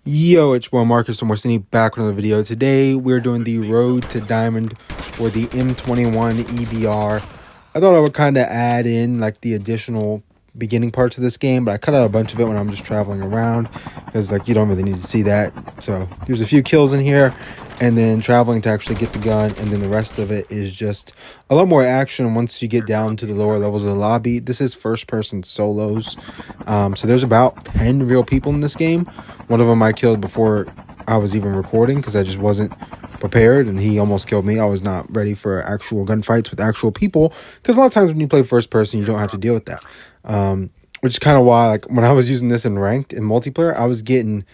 Yo, it's Will Marcus from Morsini back with another video. Today we're doing the Road to Diamond or the M21 EBR. I thought I would kind of add in like the additional beginning parts of this game, but I cut out a bunch of it when I'm just traveling around because like you don't really need to see that. So there's a few kills in here and then traveling to actually get the gun, and then the rest of it is just a lot more action once you get down to the lower levels of the lobby. This is first person solos, so there's about 10 real people in this game. One of them I killed before I was even recording because I just wasn't prepared, and he almost killed me. I was not ready for actual gunfights with actual people because a lot of times when you play first person, you don't have to deal with that. Which is kind of why, like, when I was using this in ranked in multiplayer, I was getting...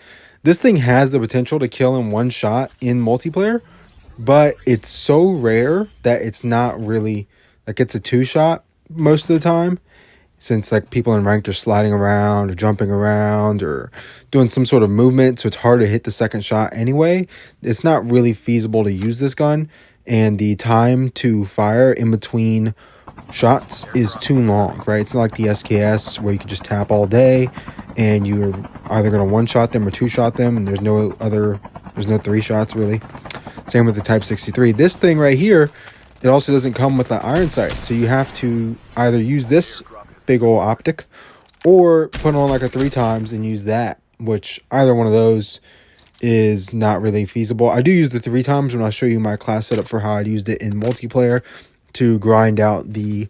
This thing has the potential to kill in one shot in multiplayer, but it's so rare that it's not really... Like, it's a two-shot most of the time, since like people in ranked are sliding around or jumping around or doing some sort of movement, so it's hard to hit the second shot anyway. It's not really feasible to use this gun, and the time to fire in between shots is too long, right? It's not like the SKS where you can just tap all day and you're either going to one-shot them or two-shot them, and there's no three shots really. Same with the Type 63. This thing right here, it also doesn't come with the iron sight, so you have to either use this big old optic or put on like a 3x and use that, which either one of those is not really feasible. I do use the 3x when I'll show you my class setup for how I'd used it in multiplayer to grind out the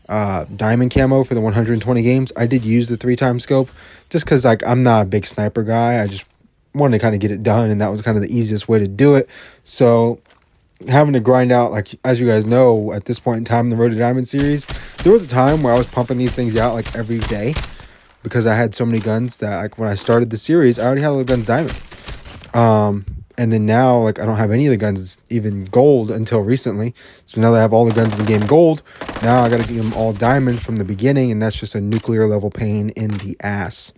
diamond camo for the 120 games. I did use the 3x scope just because like I'm not a big sniper guy. I just wanted to kind of get it done, and that was kind of the easiest way to do it. So having to grind out, like, as you guys know, at this point in time in the Road to Diamond series, there was a time where I was pumping these things out like every day because I had so many guns that, like, when I started the series, I already had all the guns diamond. And then now, like, I don't have any of the guns even gold until recently. So now that I have all the guns in the game gold, now I got to get them all diamond from the beginning, and that's just a nuclear level pain in the ass.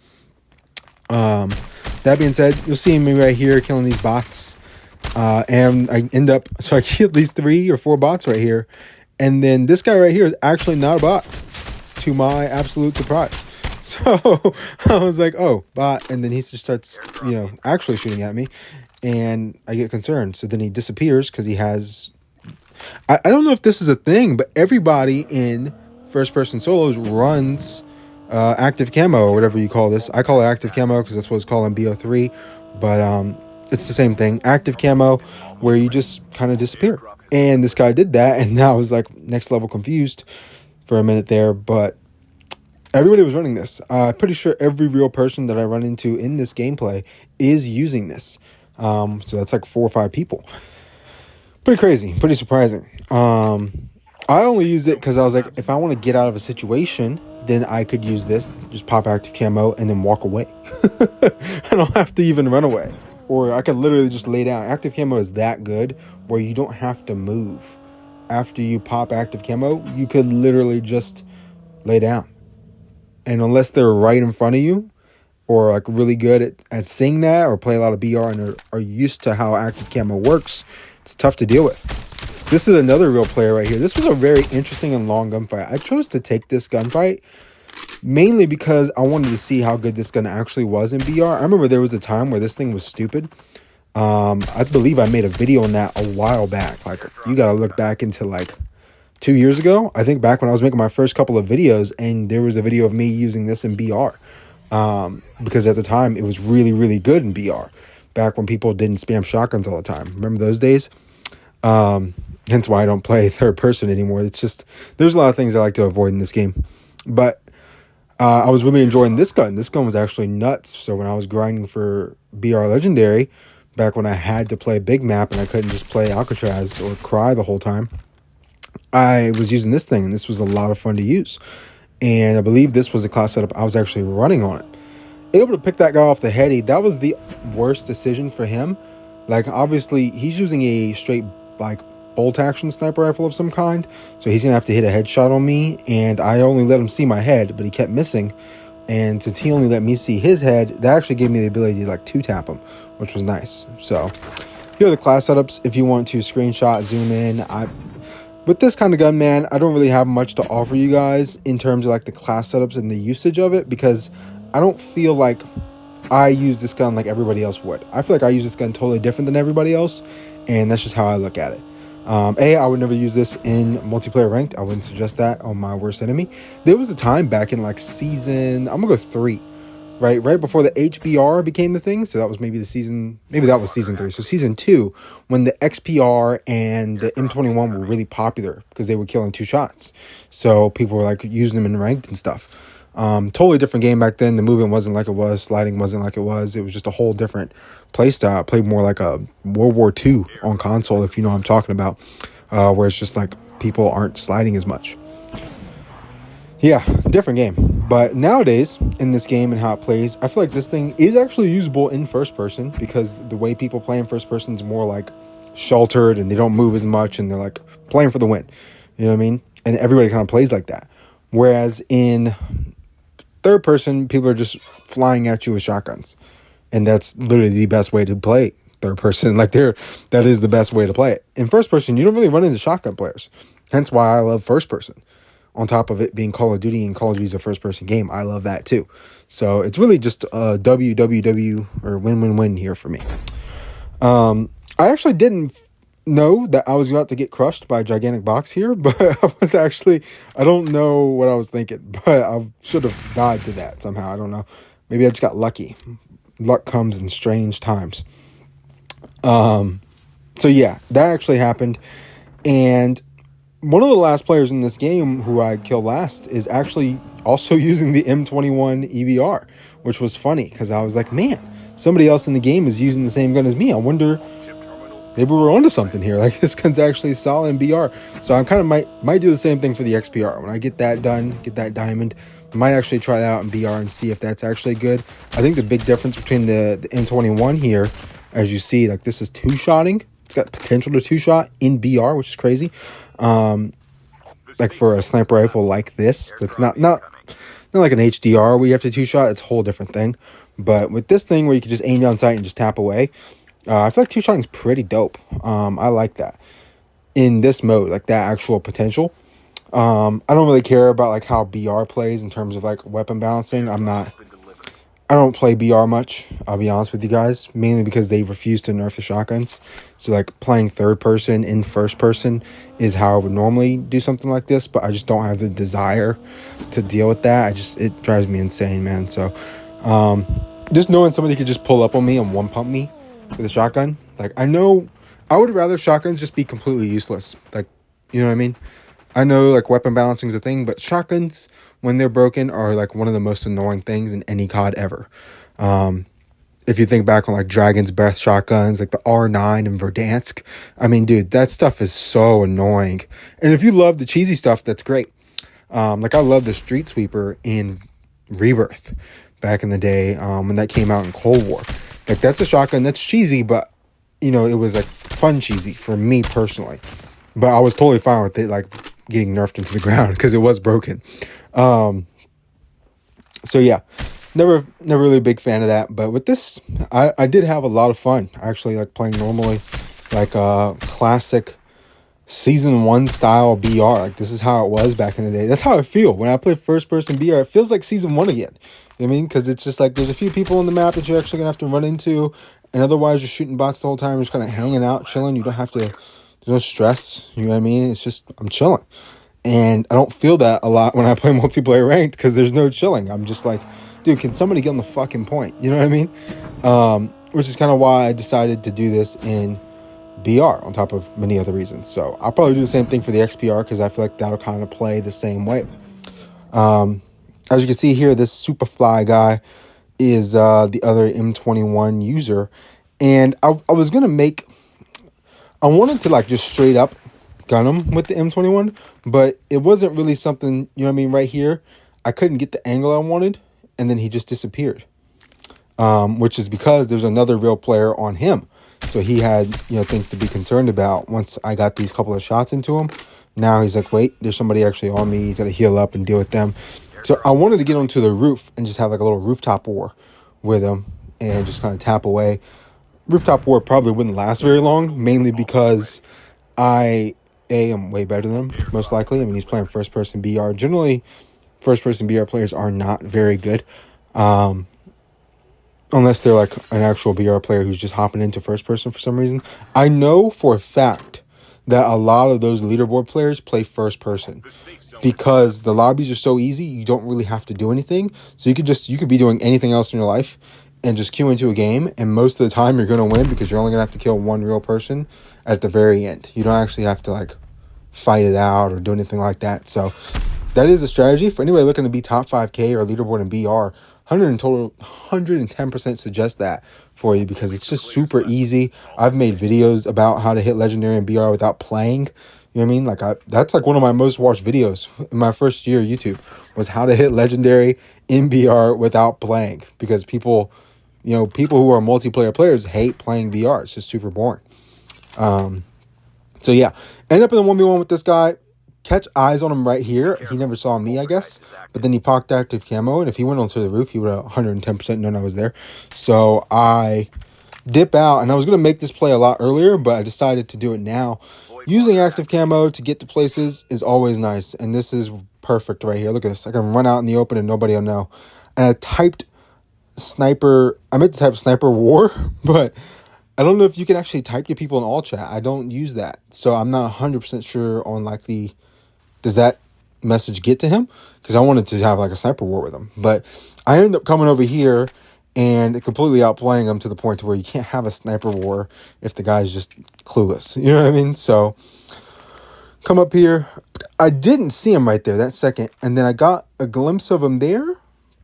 That being said, you'll see me right here killing these bots. And I end up, so I kill at least 3 or 4 bots right here. And then this guy right here is actually not a bot, to my absolute surprise. So I was like, oh, bot. And then he just starts, actually shooting at me. And I get concerned. So then he disappears because he has... I don't know if this is a thing, but everybody in first-person solos runs active camo or whatever you call this. I call it active camo because that's what it's called in BO3. But it's the same thing, active camo, where you just kind of disappear. And this guy did that, and now I was like next level confused for a minute there. But everybody was running this. I'm pretty sure every real person that I run into in this gameplay is using this. So that's like 4 or 5 people. Pretty crazy, pretty surprising. I only used it because I was like, if I want to get out of a situation, then I could use this, just pop active camo and then walk away. I don't have to even run away. Or I could literally just lay down. Active camo is that good where you don't have to move. After you pop active camo, you could literally just lay down. And unless they're right in front of you, or like really good at seeing that, or play a lot of BR and are used to how active camo works, it's tough to deal with. This is another real player right here. This was a very interesting and long gunfight. I chose to take this gunfight mainly because I wanted to see how good this gun actually was in BR. I remember there was a time where this thing was stupid. I believe I made a video on that a while back. Like, you got to look back into like 2 years ago. I think back when I was making my first couple of videos, and there was a video of me using this in BR. Because at the time it was really, really good in BR. Back when people didn't spam shotguns all the time. Remember those days? Hence why I don't play third person anymore. It's just, there's a lot of things I like to avoid in this game. But I was really enjoying this gun. This gun was actually nuts. So when I was grinding for BR Legendary, back when I had to play big map and I couldn't just play Alcatraz or Cry the whole time, I was using this thing, and this was a lot of fun to use. And I believe this was a class setup I was actually running on it. Able to pick that guy off the heady, that was the worst decision for him. Like, obviously, he's using a straight, like, bolt action sniper rifle of some kind, so he's gonna have to hit a headshot on me, and I only let him see my head, but he kept missing. And since he only let me see his head, that actually gave me the ability to like 2-tap him, which was nice. So here are the class setups if you want to screenshot, zoom in. With this kind of gun, man, I don't really have much to offer you guys in terms of like the class setups and the usage of it, because I don't feel like I use this gun like everybody else would. I feel like I use this gun totally different than everybody else, and that's just how I look at it. I would never use this in multiplayer ranked. I wouldn't suggest that on my worst enemy. There was a time back in like season, I'm gonna go 3, right before the HBR became the thing. So that was maybe season 3. So season 2, when the XPR and the M21 were really popular because they were killing 2 shots. So people were like using them in ranked and stuff. Totally different game back then. The movement wasn't like it was. Sliding wasn't like it was. It was just a whole different play style. I played more like a World War II on console, if you know what I'm talking about, where it's just like people aren't sliding as much. Yeah, different game. But nowadays, in this game and how it plays, I feel like this thing is actually usable in first person because the way people play in first person is more like sheltered and they don't move as much and they're like playing for the win. You know what I mean? And everybody kind of plays like that. Whereas in third person, people are just flying at you with shotguns, and that's literally the best way to play third person. Like that is the best way to play it. In first person, you don't really run into shotgun players, hence why I love first person. On top of it being Call of Duty, and Call of Duty is a first person game, I love that too. So it's really just a WWW or win here for me. I actually didn't know that I was about to get crushed by a gigantic box here, but I don't know what I was thinking, but I should have died to that somehow. I don't know. Maybe I just got lucky. Luck comes in strange times. So yeah, that actually happened. And one of the last players in this game who I killed last is actually also using the M21 EBR, which was funny because I was like, man, somebody else in the game is using the same gun as me. I wonder, maybe we're onto something here. Like, this gun's actually solid in BR. So I kind of might do the same thing for the XPR. When I get that done, get that diamond, I might actually try that out in BR and see if that's actually good. I think the big difference between the M21 here, as you see, like this is 2-shotting. It's got potential to 2-shot in BR, which is crazy. Like for a sniper rifle like this, that's not like an HDR where you have to 2-shot. It's a whole different thing. But with this thing where you can just aim down sight and just tap away, I feel like 2-shotting is pretty dope. I like that in this mode, like that actual potential. I don't really care about like how BR plays in terms of like weapon balancing. I don't play BR much, I'll be honest with you guys, mainly because they refuse to nerf the shotguns. So like playing third person in first person is how I would normally do something like this, but I just don't have the desire to deal with that. It drives me insane, man. So just knowing somebody could just pull up on me and one pump me with a shotgun, like I know I would rather shotguns just be completely useless. Like, you know what I mean? I know like weapon balancing is a thing, but shotguns, when they're broken, are like one of the most annoying things in any COD ever. If you think back on like Dragon's Breath shotguns, like the R9 and Verdansk, I mean, dude, that stuff is so annoying. And if you love the cheesy stuff, that's great. Like I love the Street Sweeper in Rebirth back in the day, when that came out in Cold War. Like that's a shotgun that's cheesy, but you know, it was like fun cheesy for me personally. But I was totally fine with it, like getting nerfed into the ground because it was broken. So yeah, never really a big fan of that. But with this, I did have a lot of fun. I actually like playing normally, like classic season 1 style BR. Like this is how it was back in the day. That's how I feel when I play first person BR. It feels like season 1 again. You know what I mean? Because it's just like there's a few people on the map that you're actually gonna have to run into, and otherwise you're shooting bots the whole time. You're just kind of hanging out, chilling. You don't have to. There's no stress. You know what I mean? It's just I'm chilling. And I don't feel that a lot when I play multiplayer ranked because there's no chilling. I'm just like, dude, can somebody get on the fucking point? You know what I mean? Which is kind of why I decided to do this in BR on top of many other reasons. So I'll probably do the same thing for the XPR because I feel like that'll kind of play the same way. As you can see here, this Superfly guy is the other M21 user. And I was going to make... I wanted to like just straight up gun him with the M21, but it wasn't really something, you know what I mean, right here. I couldn't get the angle I wanted, and then he just disappeared. Which is because there's another real player on him. So he had, you know, things to be concerned about once I got these couple of shots into him. Now he's like, wait, there's somebody actually on me. He's got to heal up and deal with them. So I wanted to get onto the roof and just have like a little rooftop war with him and just kind of tap away. Rooftop war probably wouldn't last very long, mainly because I am way better than him, most likely. I mean, he's playing first-person BR. Generally, first-person BR players are not very good. unless they're like an actual BR player who's just hopping into first person for some reason. I know for a fact that a lot of those leaderboard players play first person because the lobbies are so easy. You don't really have to do anything. So you could be doing anything else in your life and just queue into a game. And most of the time you're going to win because you're only going to have to kill one real person at the very end. You don't actually have to like fight it out or do anything like that. So that is a strategy for anybody looking to be top 5K or leaderboard in BR. 110% suggest that for you because it's just super easy. I've made videos about how to hit legendary in BR without playing. You know what I mean? Like that's like one of my most watched videos in my first year of YouTube was how to hit legendary in BR without playing because people who are multiplayer players hate playing BR. It's just super boring. So yeah, end up in the 1v1 with this guy. Catch eyes on him right here. He never saw me, I guess. But then he popped active camo. And if he went onto the roof, he would have 110% known I was there. So I dip out. And I was going to make this play a lot earlier, but I decided to do it now. Using active camo to get to places is always nice. And this is perfect right here. Look at this. I can run out in the open and nobody will know. And I typed sniper. I meant to type sniper war, but I don't know if you can actually type to people in all chat. I don't use that. So I'm not 100% sure on like does that message get to him? Because I wanted to have like a sniper war with him. But I ended up coming over here and completely outplaying him to the point to where you can't have a sniper war if the guy's just clueless. You know what I mean? So come up here. I didn't see him right there that second. And then I got a glimpse of him there,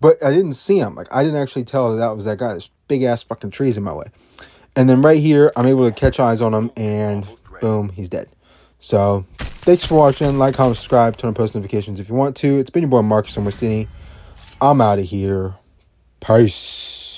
but I didn't see him. Like I didn't actually tell that was that guy. There's big ass fucking trees in my way. And then right here, I'm able to catch eyes on him and boom, he's dead. So thanks for watching. Like, comment, subscribe, turn on post notifications if you want to. It's been your boy Marcus Westini. I'm out of here. Peace.